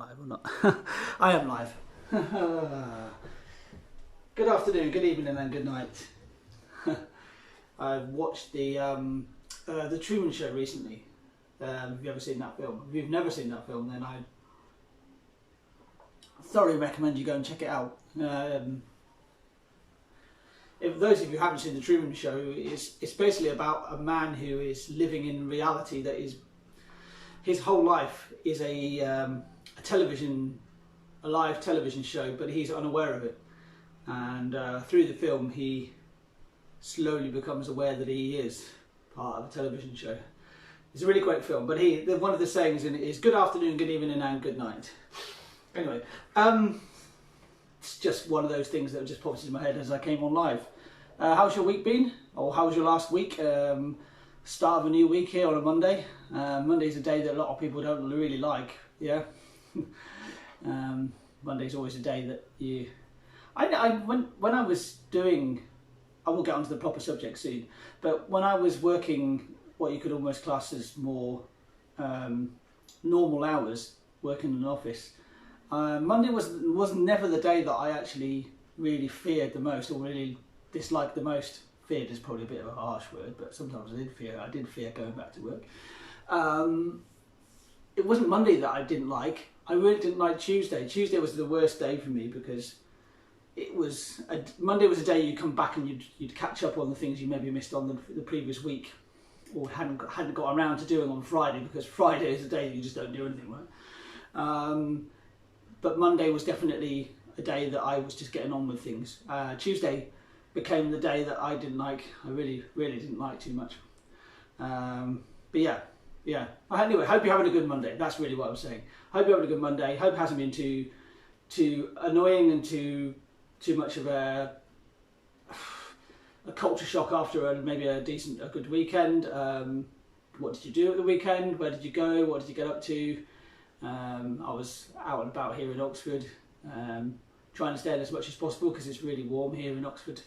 live or not. I am live. Good afternoon, good evening and good night. I've watched the Truman Show recently. Have you ever seen that film? If you've never seen that film, then I thoroughly recommend you go and check it out. If those of you who haven't seen the Truman Show, it's basically about a man who is living in reality that is his whole life is a live television show, but he's unaware of it. And through the film, he slowly becomes aware that he is part of a television show. It's a really great film, but one of the sayings in it is "Good afternoon, good evening, and good night." Anyway, it's just one of those things that just popped into my head as I came on live. How's your week been? Or how was your last week? Start of a new week here on a Monday. Monday's a day that a lot of people don't really like. Yeah. Monday's always a day that you. When I was doing, I will get onto the proper subject soon. But when I was working, what you could almost class as more normal hours, working in an office, Monday was never the day that I actually really feared the most, or really disliked the most. Feared is probably a bit of a harsh word, but sometimes I did fear going back to work. It wasn't Monday that I didn't like. I really didn't like Tuesday. Tuesday was the worst day for me because Monday was a day you come back and you'd catch up on the things you maybe missed on the previous week, or hadn't got around to doing on Friday, because Friday is a day that you just don't do anything, right? But Monday was definitely a day that I was just getting on with things. Tuesday became the day that I didn't like. I really didn't like too much. But yeah. Anyway, hope you're having a good Monday. That's really what I'm saying. Hope you're having a good Monday. Hope it hasn't been too annoying and too much of a culture shock after maybe a good weekend. What did you do at the weekend? Where did you go? What did you get up to? I was out and about here in Oxford, trying to stay in as much as possible because it's really warm here in Oxford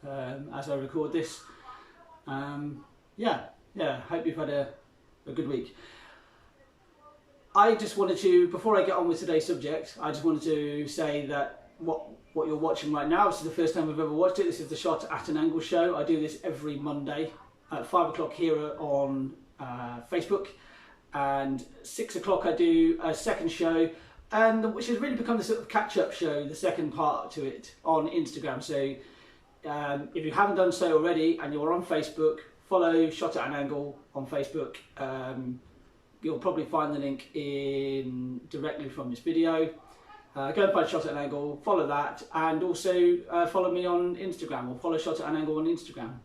as I record this. Hope you've had a good week. I just wanted to, before I get on with today's subject, I just wanted to say that what you're watching right now, this is the first time I've ever watched it. This is the Shot at an Angle show. I do this every Monday at 5 o'clock here on Facebook, and 6 o'clock I do a second show, and which has really become the sort of catch-up show, the second part to it, on Instagram. So if you haven't done so already and you're on Facebook, follow Shot at an Angle on Facebook. You'll probably find the link directly from this video. Go and find Shot at an Angle, follow that, and also follow me on Instagram, or follow Shot at an Angle on Instagram.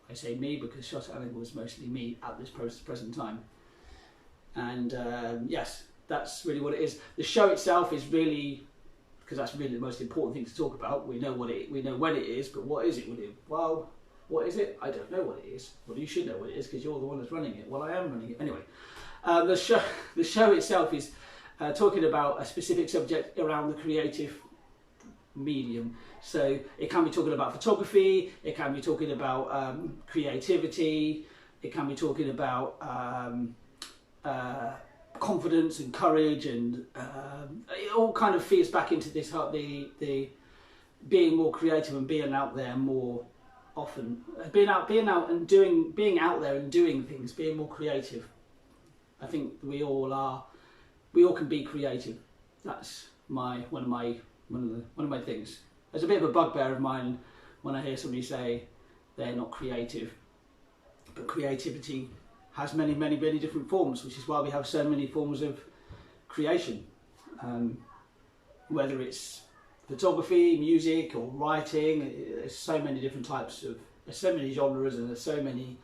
I say me because Shot at an Angle is mostly me at this present time. And yes, that's really what it is. The show itself is really, because that's really the most important thing to talk about. We know when it is, but what is it? Well, what is it? I don't know what it is. Well, you should know what it is because you're the one that's running it. Well, I am running it anyway. The show itself is talking about a specific subject around the creative medium. So it can be talking about photography. It can be talking about creativity. It can be talking about confidence and courage, and it all kind of feeds back into this the being more creative and being out there more often, being out and being out there and doing things, being more creative. I think we all can be creative. That's one of my things. There's a bit of a bugbear of mine when I hear somebody say they're not creative, but creativity has many different forms, which is why we have so many forms of creation. Whether it's photography, music, or writing, there's so many different there's so many genres, and there's so many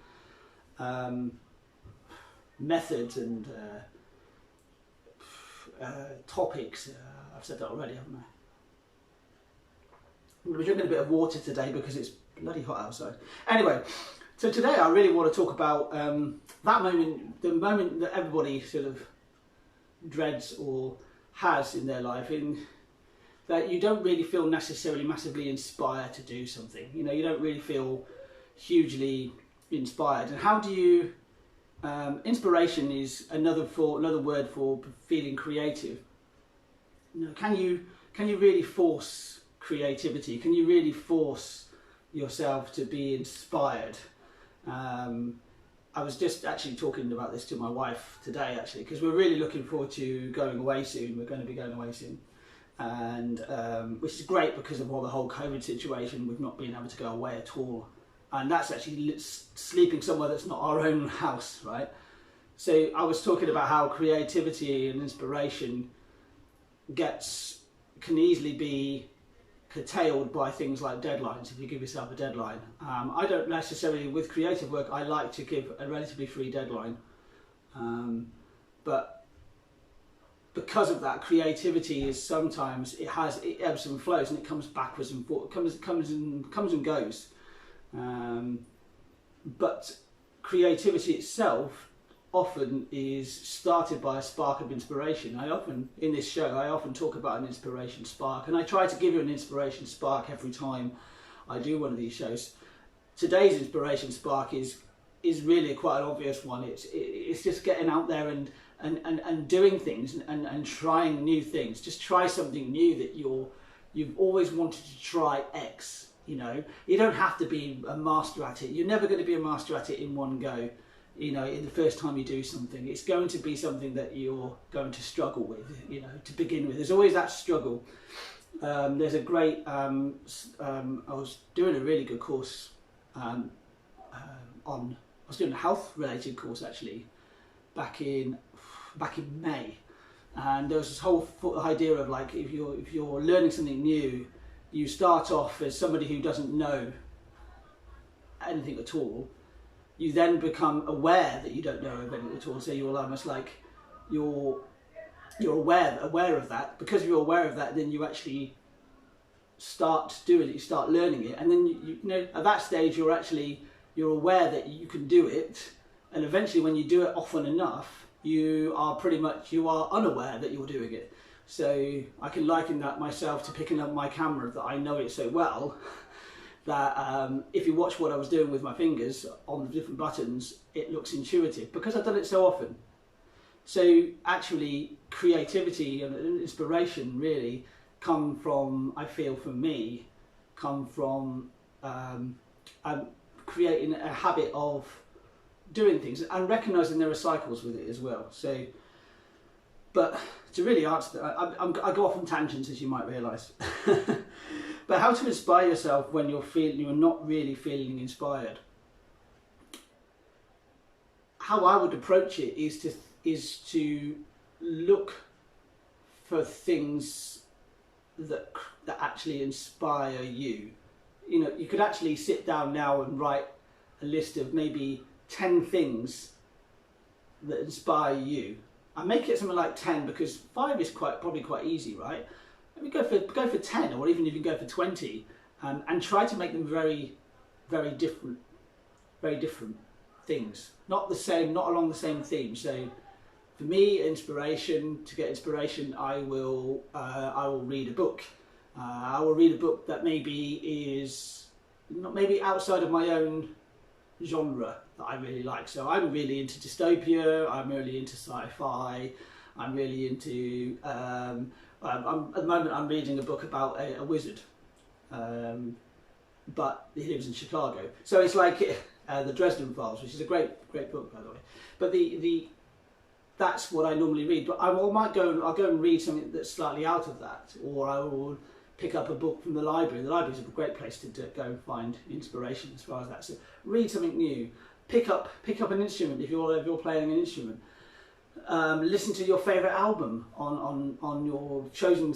methods and topics. I've said that already, haven't I? I'm going to be drinking a bit of water today because it's bloody hot outside. Anyway, so today I really want to talk about the moment that everybody sort of dreads or has in their life, in that you don't really feel necessarily massively inspired to do something. You don't really feel hugely inspired. And how do you inspiration is another word for feeling creative. can you really force creativity? Can you really force yourself to be inspired? I was just actually talking about this to my wife today, actually, because we're really looking forward to going away soon. We're going to be going away soon, and which is great because of all the whole COVID situation. We've not been able to go away at all, and that's actually sleeping somewhere that's not our own house, right? So I was talking about how creativity and inspiration can easily be curtailed by things like deadlines. If you give yourself a deadline, I don't necessarily, with creative work, I like to give a relatively free deadline, but because of that, creativity is sometimes it ebbs and flows, and it comes backwards and forth, comes and goes. But creativity itself often is started by a spark of inspiration. In this show, I often talk about an inspiration spark, and I try to give you an inspiration spark every time I do one of these shows. Today's inspiration spark is really quite an obvious one. It's just getting out there and doing things and trying new things. Just try something new that you've always wanted to try X. You don't have to be a master at it. You're never going to be a master at it in one go. In the first time you do something, it's going to be something that you're going to struggle with, to begin with. There's always that struggle. There's a great, I was doing a really good course I was doing a health related course actually, back in May. And there was this whole idea of like, if you're learning something new, you start off as somebody who doesn't know anything at all. You then become aware that you don't know anything at all. So you're almost like you're aware of that. Because you're aware of that, then you actually start doing it. You start learning it, and then you at that stage you're aware that you can do it. And eventually, when you do it often enough, you are unaware that you're doing it. So I can liken that myself to picking up my camera, that I know it so well that if you watch what I was doing with my fingers on the different buttons, it looks intuitive because I've done it so often. So actually, creativity and inspiration really come from creating a habit of doing things and recognising there are cycles with it as well. So, but to really answer that, I go off on tangents, as you might realise. But how to inspire yourself when you're not really feeling inspired? How I would approach it is to look for things that actually inspire you. You could actually sit down now and write a list of maybe 10 things that inspire you. I make it something like 10 because 5 is probably quite easy, right? Maybe go for 10, or even if you go for 20, and try to make them very, very different things. Not the same, not along the same theme. So, for me, to get inspiration, I will read a book. I will read a book that maybe is maybe outside of my own genre that I really like. So I'm really into dystopia. I'm really into sci-fi. I'm really into at the moment I'm reading a book about a wizard, but he lives in Chicago. So it's like the Dresden Files, which is a great book, by the way. But that's what I normally read. But I'll go and read something that's slightly out of that, or I will pick up a book from the library. The library is a great place to go and find inspiration as far as that. So read something new. Pick up an instrument if you're playing an instrument. Listen to your favourite album on your chosen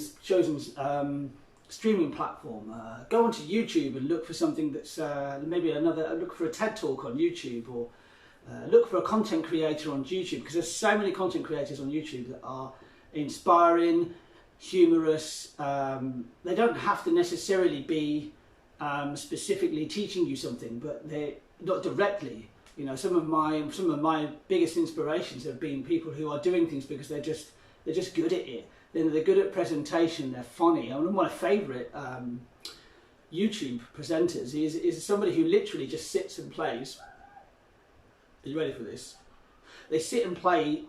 streaming platform. Go onto YouTube and look for something that's look for a TED Talk on YouTube, or look for a content creator on YouTube, because there's so many content creators on YouTube that are inspiring, humorous. They don't have to necessarily be specifically teaching you something, but they're not directly. Some of my biggest inspirations have been people who are doing things because they're just good at it. They're good at presentation. They're funny. And one of my favourite YouTube presenters is somebody who literally just sits and plays. Are you ready for this? They sit and play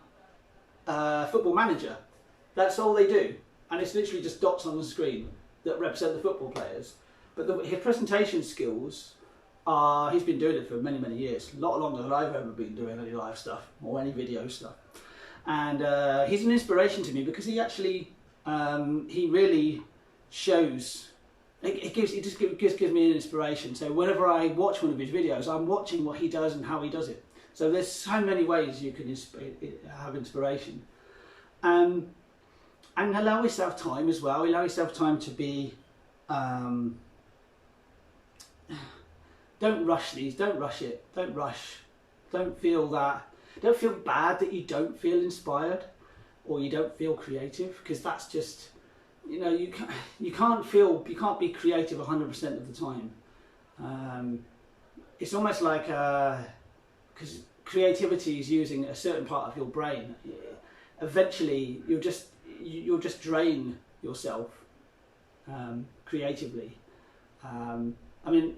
Football Manager. That's all they do. and it's literally just dots on the screen that represent the football players. But his presentation skills are, he's been doing it for many, many years, a lot longer than I've ever been doing any live stuff or any video stuff. And he's an inspiration to me because he actually, he really shows, it just gives me an inspiration. So whenever I watch one of his videos, I'm watching what he does and how he does it. So there's so many ways you can have inspiration. And allow yourself time as well. Allow yourself time to be, don't rush these, don't rush it, don't rush. Don't feel bad that you don't feel inspired or you don't feel creative, because that's just, you know, you can't be creative 100% of the time. It's almost like, because creativity is using a certain part of your brain. Eventually you'll just drain yourself creatively. I mean,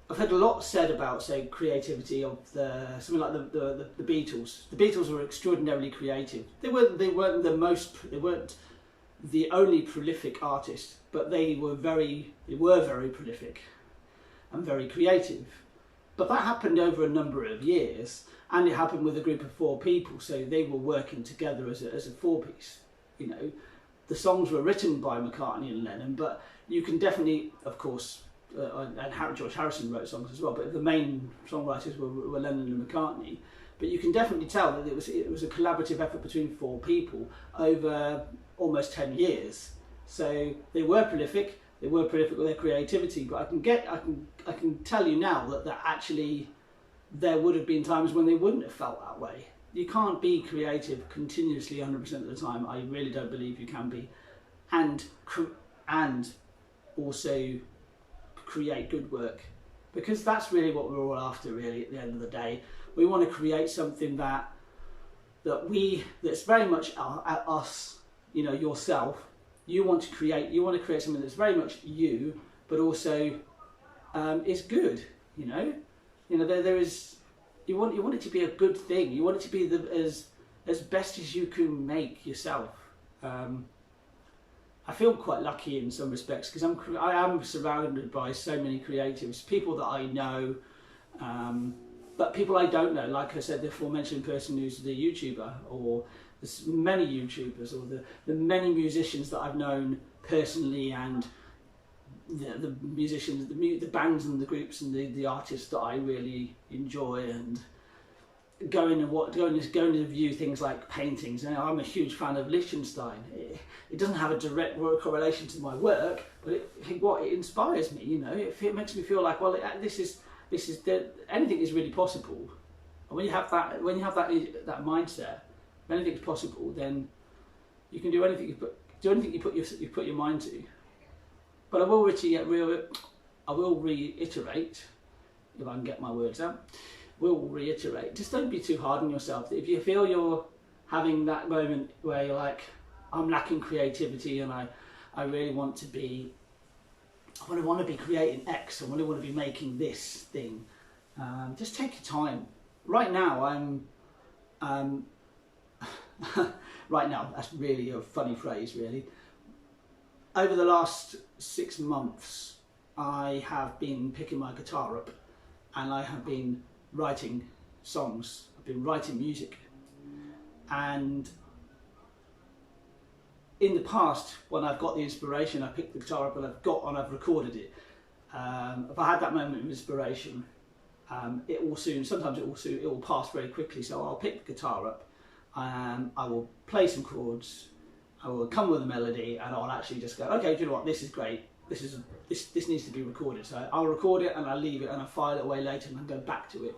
I've heard a lot said about, say, creativity of something like the Beatles. The Beatles were extraordinarily creative. They weren't the only prolific artists, but they were very prolific and very creative. But that happened over a number of years, and it happened with a group of 4 people. So they were working together as a 4-piece. You know, the songs were written by McCartney and Lennon, but you can definitely, of course, and George Harrison wrote songs as well, but the main songwriters were Lennon and McCartney. But you can definitely tell that it was a collaborative effort between 4 people over almost 10 years. So they were prolific with their creativity, but I can tell you now that actually there would have been times when they wouldn't have felt that way. You can't be creative continuously 100% of the time. I really don't believe you can be, and also create good work, because that's really what we're all after. Really, at the end of the day, we want to create something that's very much us. You know, yourself. You want to create something that's very much you, but also is good. You know, there is. You want it to be a good thing. You want it to be as best as you can make yourself. I feel quite lucky in some respects, because I am surrounded by so many creatives, people that I know, but people I don't know. Like I said, the aforementioned person who's the YouTuber, or there's many YouTubers, or the many musicians that I've known personally, and the musicians, the bands and the groups and the artists that I really enjoy, and going to view things like paintings. And I'm a huge fan of Liechtenstein. It doesn't have a direct correlation to my work, but it inspires me. You know, it makes me feel like, well, anything is really possible. And when you have that mindset, if anything's possible, then you can do anything you put your mind to. But I will reiterate, if I can get my words out, just don't be too hard on yourself. If you feel you're having that moment where you're like, I'm lacking creativity, and I really want to be, I want to be creating X, I want to be making this thing, just take your time. Right now, right now, that's really a funny phrase, really. Over the last 6 months, I have been picking my guitar up, and I have been writing songs. I've been writing music. And in the past, when I've got the inspiration, I pick the guitar up and I've recorded it. If I had that moment of inspiration, sometimes it will pass very quickly. So I'll pick the guitar up, I will play some chords, I will come with a melody, and I'll actually just go, okay, do you know what, this is great. This needs to be recorded. So I'll record it and I'll leave it and I'll file it away later and I'll go back to it.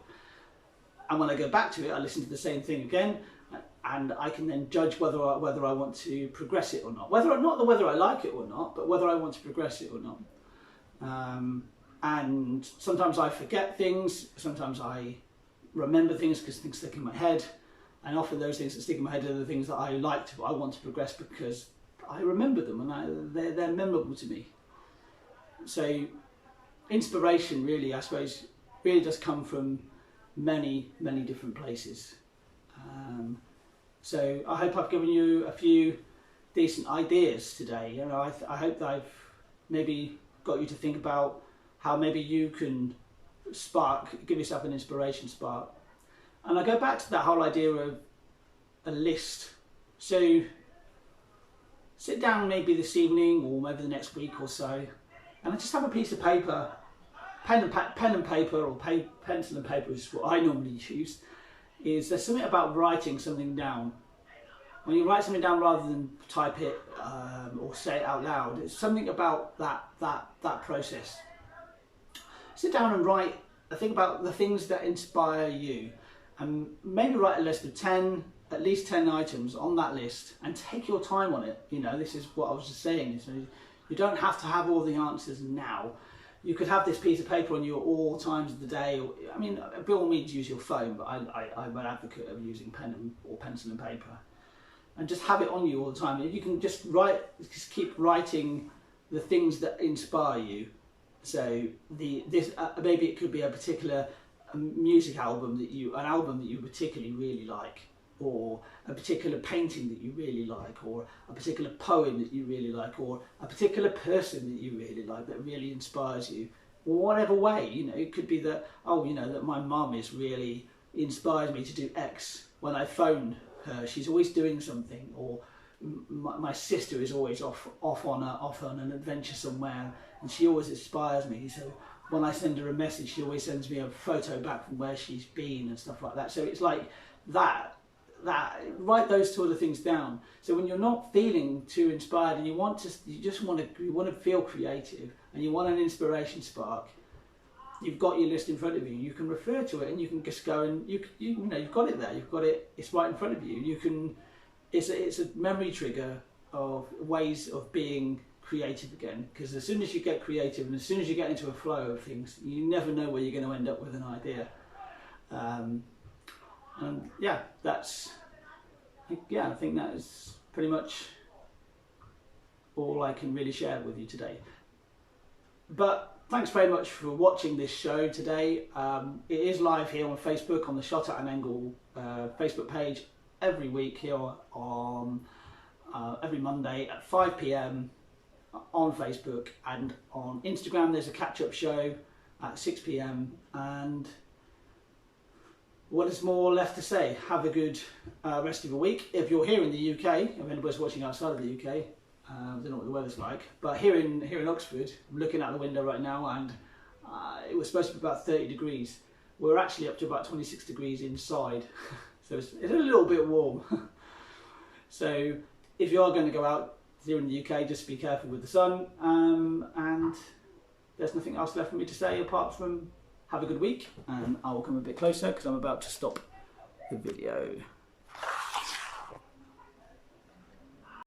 And when I go back to it, I listen to the same thing again, and I can then judge whether I want to progress it or not. Whether I like it or not, but whether I want to progress it or not. And sometimes I forget things, sometimes I remember things because things stick in my head, and often those things that stick in my head are the things that I want to progress because I remember them and they're memorable to me. So inspiration really, I suppose, really does come from many, many different places. So I hope I've given you a few decent ideas today. You know, I hope that I've maybe got you to think about how maybe you can give yourself an inspiration spark. And I go back to that whole idea of a list. So sit down maybe this evening or maybe the next week or so, and just have a piece of paper, pen and paper, or pencil and paper is what I normally use. There's something about writing something down. When you write something down rather than type it or say it out loud, it's something about that process. Sit down and write. Think about the things that inspire you, and maybe write a list of at least 10 items on that list, and take your time on it. You know, this is what I was just saying. So you don't have to have all the answers now. You could have this piece of paper on you at all times of the day. I mean, by all means use your phone, but I'm an advocate of using pen or pencil and paper. And just have it on you all the time. You can just keep writing the things that inspire you. So maybe it could be a particular music album an album that you particularly really like, or a particular painting that you really like, or a particular poem that you really like, or a particular person that you really like that really inspires you. Whatever way, you know, it could be that, that my mum is really inspires me to do X. When I phone her, she's always doing something, or my sister is always off on an adventure somewhere, and she always inspires me. So when I send her a message, she always sends me a photo back from where she's been and stuff like that. So it's like that write those sort of things down. So when you're not feeling too inspired and you want to feel creative and you want an inspiration spark, you've got your list in front of you. You can refer to it and you can just go and you've got it there. You've got it. It's right in front of you. It's a memory trigger of ways of being creative again. Because as soon as you get creative and as soon as you get into a flow of things, you never know where you're going to end up with an idea. And yeah, I think that is pretty much all I can really share with you today. But thanks very much for watching this show today. It is live here on Facebook, on the Shot at an Angle Facebook page, every week here on every Monday at 5 PM on Facebook, and on Instagram there's a catch-up show at 6 PM. And what is more left to say? Have a good rest of the week. If you're here in the UK, if anybody's watching outside of the UK, I don't know what the weather's like, but here in Oxford, I'm looking out the window right now, and it was supposed to be about 30 degrees. We're actually up to about 26 degrees inside, so it's a little bit warm. So if you are going to go out here in the UK, just be careful with the sun, and there's nothing else left for me to say apart from have a good week, and I will come a bit closer because I'm about to stop the video.